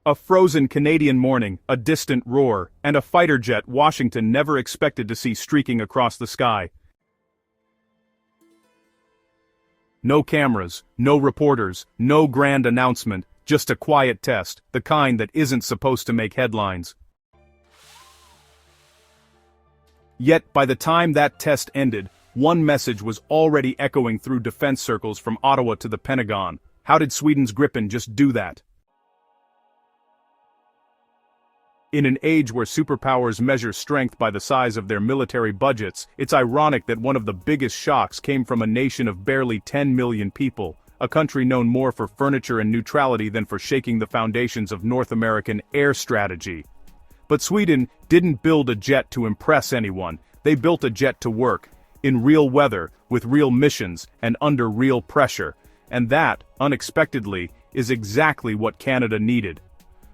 A frozen Canadian morning, a distant roar, and a fighter jet Washington never expected to see streaking across the sky. No cameras, no reporters, no grand announcement, just a quiet test, the kind that isn't supposed to make headlines. Yet, by the time that test ended, one message was already echoing through defense circles from Ottawa to the Pentagon. How did Sweden's Gripen just do that? In an age where superpowers measure strength by the size of their military budgets, it's ironic that one of the biggest shocks came from a nation of barely 10 million people, a country known more for furniture and neutrality than for shaking the foundations of North American air strategy. But Sweden didn't build a jet to impress anyone, they built a jet to work, in real weather, with real missions, and under real pressure. And that, unexpectedly, is exactly what Canada needed.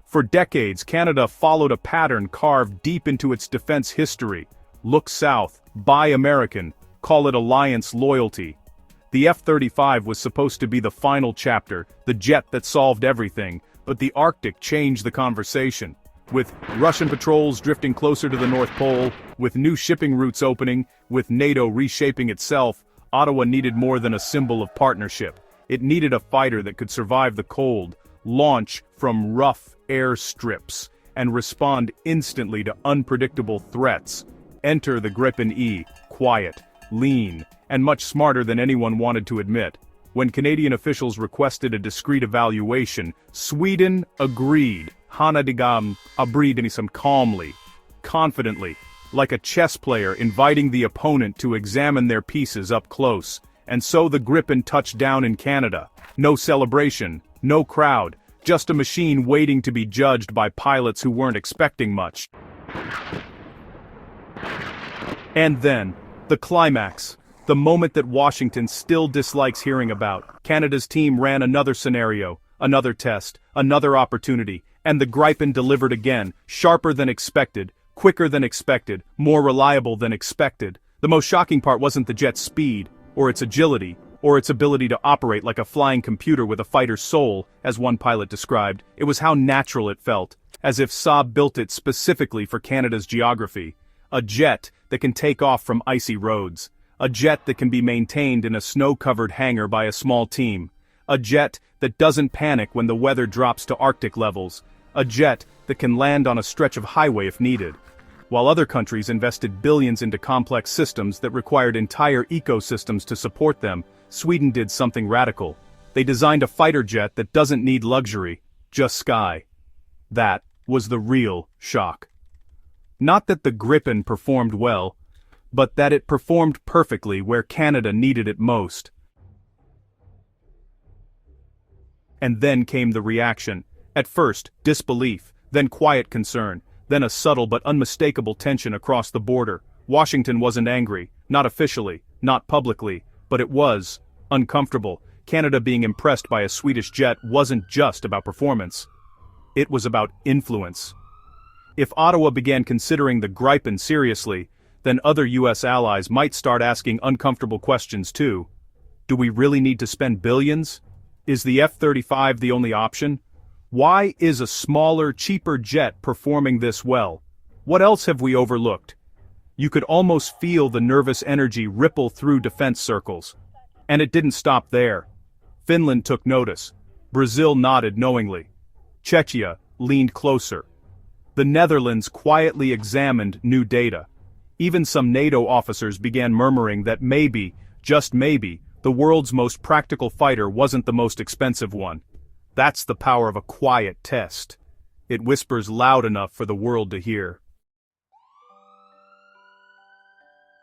For decades, Canada followed a pattern carved deep into its defense history. Look south, buy American, call it alliance loyalty. The F-35 was supposed to be the final chapter, the jet that solved everything, but the Arctic changed the conversation. With Russian patrols drifting closer to the North Pole, with new shipping routes opening, with NATO reshaping itself, Ottawa needed more than a symbol of partnership. It needed a fighter that could survive the cold, launch from rough airstrips, and respond instantly to unpredictable threats. Enter the Gripen E, quiet, lean, and much smarter than anyone wanted to admit. When Canadian officials requested a discreet evaluation, Sweden agreed. Hanadigam abridenism calmly, confidently, like a chess player inviting the opponent to examine their pieces up close. And so the Gripen touched down in Canada. No celebration, no crowd, just a machine waiting to be judged by pilots who weren't expecting much. And then, the climax. The moment that Washington still dislikes hearing about. Canada's team ran another scenario, another test, another opportunity, and the Gripen delivered again, sharper than expected, quicker than expected, more reliable than expected. The most shocking part wasn't the jet's speed, or its agility, or its ability to operate like a flying computer with a fighter's soul, as one pilot described. It was how natural it felt, as if Saab built it specifically for Canada's geography. A jet that can take off from icy roads. A jet that can be maintained in a snow-covered hangar by a small team. A jet that doesn't panic when the weather drops to Arctic levels. A jet that can land on a stretch of highway if needed. While other countries invested billions into complex systems that required entire ecosystems to support them, Sweden did something radical. They designed a fighter jet that doesn't need luxury, just sky. That was the real shock. Not that the Gripen performed well, but that it performed perfectly where Canada needed it most. And then came the reaction. At first, disbelief, then quiet concern, then a subtle but unmistakable tension across the border. Washington wasn't angry, not officially, not publicly, but it was uncomfortable. Canada being impressed by a Swedish jet wasn't just about performance. It was about influence. If Ottawa began considering the Gripen seriously, then other US allies might start asking uncomfortable questions too. Do we really need to spend billions? Is the F-35 the only option? Why is a smaller, cheaper jet performing this well? What else have we overlooked? You could almost feel the nervous energy ripple through defense circles. And it didn't stop there. Finland took notice. Brazil nodded knowingly. Czechia leaned closer. The Netherlands quietly examined new data. Even some NATO officers began murmuring that maybe, just maybe, the world's most practical fighter wasn't the most expensive one. That's the power of a quiet test. It whispers loud enough for the world to hear.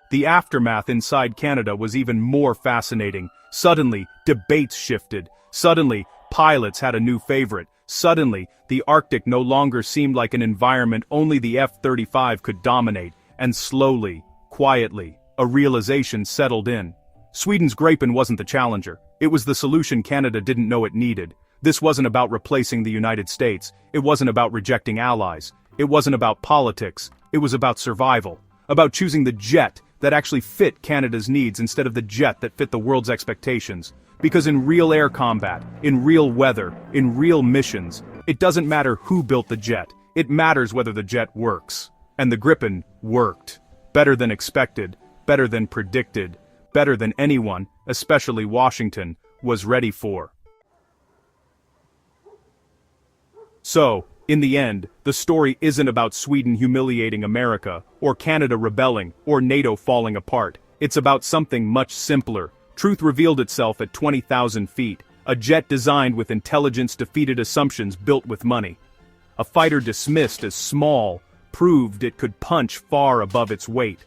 The aftermath inside Canada was even more fascinating. Suddenly, debates shifted. Suddenly, pilots had a new favorite. Suddenly, the Arctic no longer seemed like an environment only the F-35 could dominate. And slowly, quietly, a realization settled in. Sweden's Gripen wasn't the challenger. It was the solution Canada didn't know it needed. This wasn't about replacing the United States. It wasn't about rejecting allies. It wasn't about politics. It was about survival. About choosing the jet that actually fit Canada's needs instead of the jet that fit the world's expectations. Because in real air combat, in real weather, in real missions, It doesn't matter who built the jet, it matters whether the jet works. And the Gripen worked. Better than expected, better than predicted, better than anyone, especially Washington, was ready for. So, in the end, the story isn't about Sweden humiliating America, or Canada rebelling, or NATO falling apart. It's about something much simpler. Truth revealed itself at 20,000 feet. A jet designed with intelligence defeated assumptions built with money. A fighter dismissed as small proved it could punch far above its weight.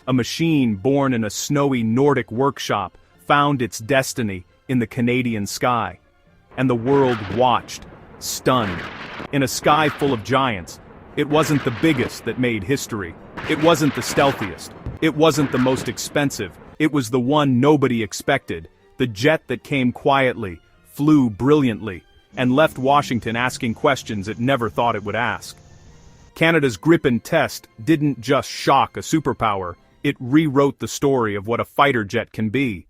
A machine born in a snowy Nordic workshop found its destiny in the Canadian sky. And the world watched, stunned. In a sky full of giants, it wasn't the biggest that made history. It wasn't the stealthiest. It wasn't the most expensive. It was the one nobody expected. The jet that came quietly, flew brilliantly, and left Washington asking questions it never thought it would ask. Canada's Gripen test didn't just shock a superpower, it rewrote the story of what a fighter jet can be.